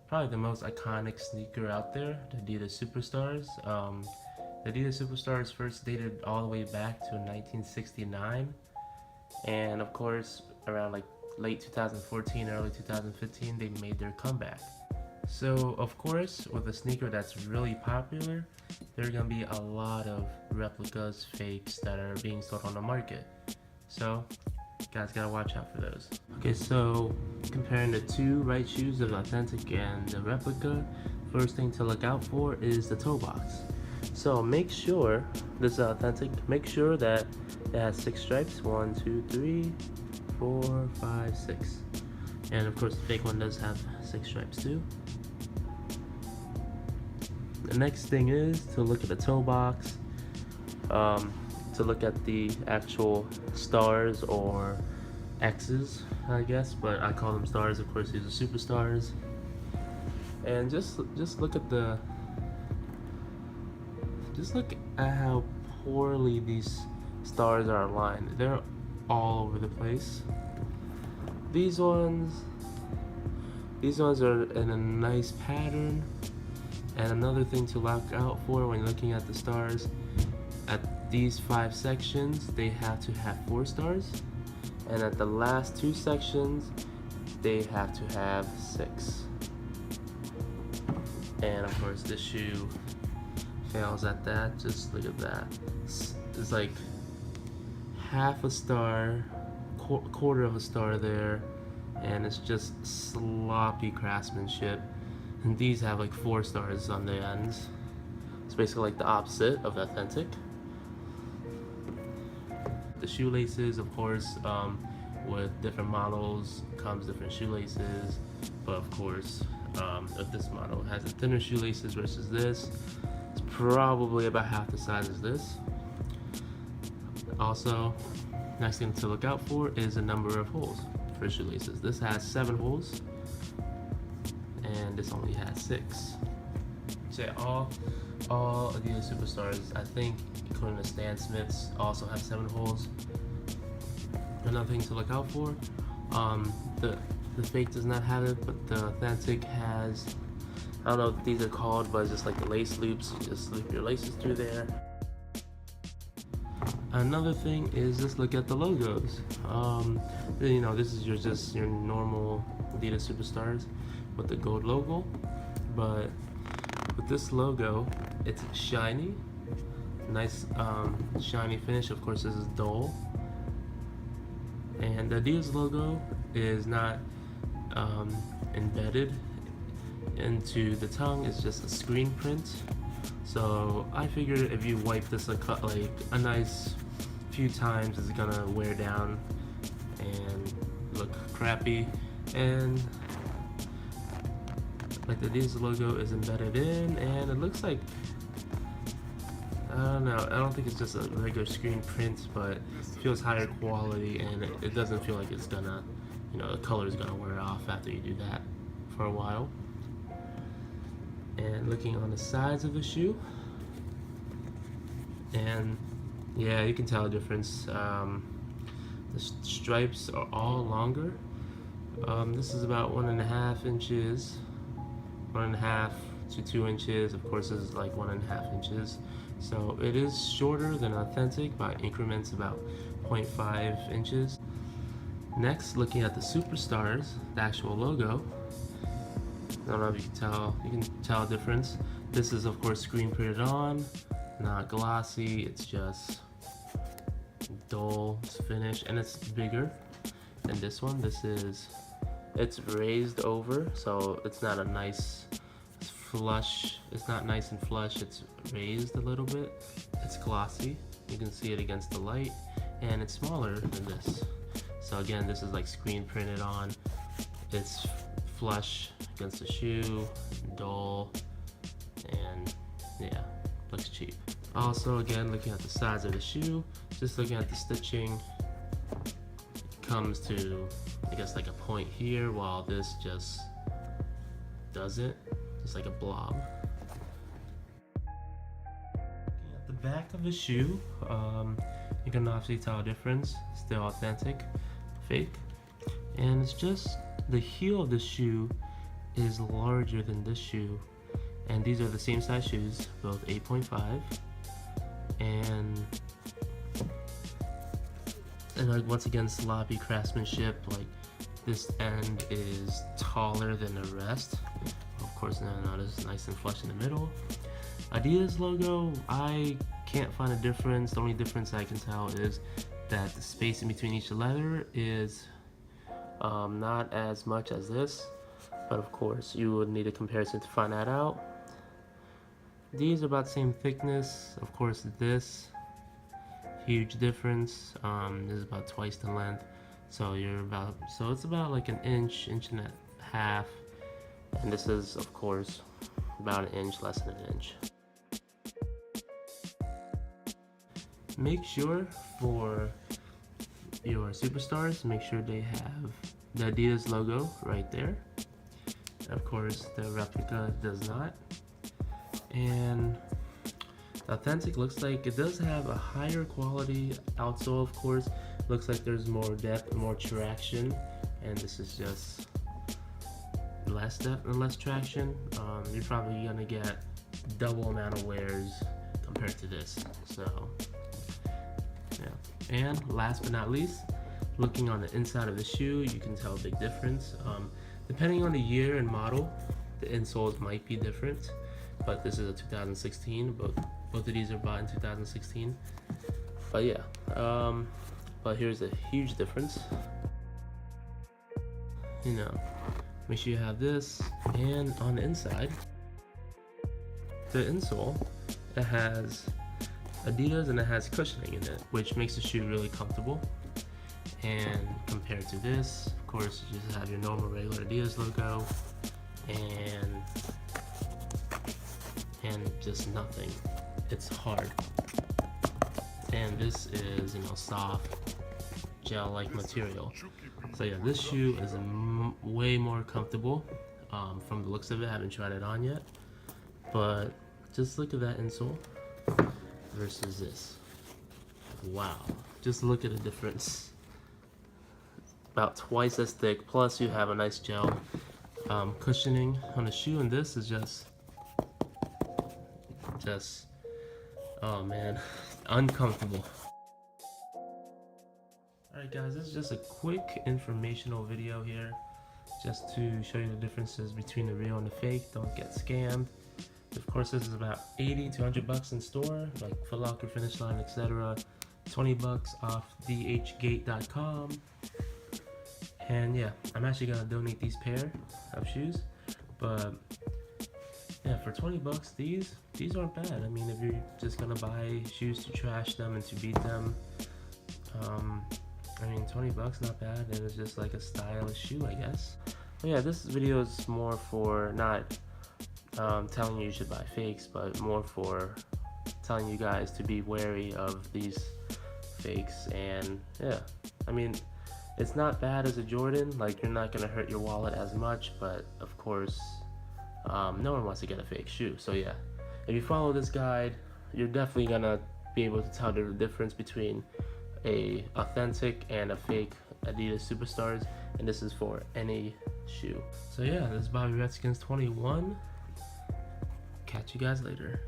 probably the most iconic sneaker out there, the Adidas Superstars. The Adidas Superstars first dated all the way back to 1969, and of course, around like late 2014, early 2015, they made their comeback. So, of course, with a sneaker that's really popular, there are gonna be a lot of replicas, fakes that are being sold on the market. So, guys gotta watch out for those. Okay, so comparing the two right shoes, the authentic and the replica, first thing to look out for is the toe box. So make sure this is authentic. Make sure that it has 6 stripes. 1, 2, 3, 4, 5, 6. And of course, the fake one does have 6 stripes too. The next thing is to look at the toe box. To look at the actual stars or X's, I guess, but I call them stars. Of course, these are superstars. And just look at how poorly these stars are aligned. They're all over the place. These ones are in a nice pattern. And another thing to look out for when looking at the stars, at these 5 sections, they have to have 4 stars. And at the last 2 sections, they have to have 6. And of course, this shoe fails at that. Just look at that. It's like half a star, quarter of a star there, and it's just sloppy craftsmanship. And these have like 4 stars on the ends. It's basically like the opposite of authentic. The shoelaces, of course, with different models comes different shoelaces, but of course, if this model has a thinner shoelaces versus this, it's probably about half the size as this. Also, next thing to look out for is the number of holes for shoelaces. This has 7 holes, and this only has 6. So all Adidas Superstars, I think, including the Stan Smiths, also have 7 holes. Another thing to look out for, the fake does not have it, but the authentic has, I don't know what these are called, but it's just like the lace loops. You just loop your laces through there. Another thing is just look at the logos. This is just your normal Adidas Superstars with the gold logo, but with this logo, it's shiny, nice shiny finish. Of course, this is dull, and the Adidas logo is not embedded into the tongue. It's just a screen print. So I figured if you wipe this like a nice few times, it's gonna wear down and look crappy. And like the Adidas logo is embedded in, and it looks like, I don't know, I don't think it's just a regular screen print, but it feels higher quality, and it doesn't feel like it's gonna, the color is gonna wear off after you do that for a while. And looking on the sides of the shoe, and yeah, you can tell the difference. The stripes are all longer. This is about 1.5 inches, 1.5 to 2 inches. Of course, this is like 1.5 inches. So it is shorter than authentic by increments about 0.5 inches. Next, looking at the Superstars, the actual logo. I don't know if you can tell a difference. This is of course screen printed on, not glossy, it's just dull finish, and it's bigger than this one. It's raised over, so it's not a nice flush. It's not nice and flush, it's raised a little bit. It's glossy, you can see it against the light, and it's smaller than this. So again, this is like screen printed on. It's flush against the shoe, dull, and yeah, looks cheap. Also, again, looking at the sides of the shoe, just looking at the stitching, comes to, I guess, like a point here, while this just doesn't. It's like a blob. Looking at the back of the shoe, you can obviously tell a difference. Still authentic, fake, and it's just the heel of the shoe is larger than this shoe, and these are the same size shoes, both 8.5, and like once again, sloppy craftsmanship. Like this end is taller than the rest. Of course, not as nice and flush in the middle. Adidas logo, I can't find a difference. The only difference I can tell is that the space in between each letter is not as much as this, but of course you would need a comparison to find that out. These are about the same thickness. Of course, this huge difference. This is about twice the length, so it's about like an inch and a half, and this is of course about an inch less than an inch. Make sure for your Superstars, make sure they have the Adidas logo right there. Of course, the replica does not. And the Authentic looks like it does have a higher quality outsole, of course. Looks like there's more depth, more traction, and this is just less depth and less traction. You're probably gonna get double amount of wears compared to this. So yeah. And last but not least, looking on the inside of the shoe, you can tell a big difference. Depending on the year and model, the insoles might be different, but this is a 2016. Both of these are bought in 2016. But yeah, but here's a huge difference. You know, make sure you have this, and on the inside, the insole, it has Adidas and it has cushioning in it, which makes the shoe really comfortable. And compared to this, of course, you just have your normal regular Adidas logo and just nothing. It's hard. And this is, you know, soft gel-like material. So yeah, this shoe is way more comfortable from the looks of it. I haven't tried it on yet, but just look at that insole versus this. Wow, just look at the difference. About twice as thick, plus you have a nice gel cushioning on the shoe, and this is just oh man, uncomfortable. Alright guys, this is just a quick informational video here, just to show you the differences between the real and the fake. Don't get scammed. Of course, this is about 80 to 100 bucks in store, like Foot Locker, Finish Line, etc. 20 bucks off dhgate.com. And yeah, I'm actually gonna donate these pair of shoes. But yeah, for 20 bucks, these aren't bad. I mean, if you're just gonna buy shoes to trash them and to beat them, I mean, 20 bucks, not bad. And it's just like a stylish shoe, I guess. But yeah, this video is more for not telling you should buy fakes, but more for telling you guys to be wary of these fakes. And yeah, I mean, it's not bad as a Jordan. Like, you're not gonna hurt your wallet as much, but of course, no one wants to get a fake shoe. So yeah, if you follow this guide, you're definitely gonna be able to tell the difference between a authentic and a fake Adidas Superstars, and this is for any shoe. So yeah, this is Bobby Redskins 21. Catch you guys later.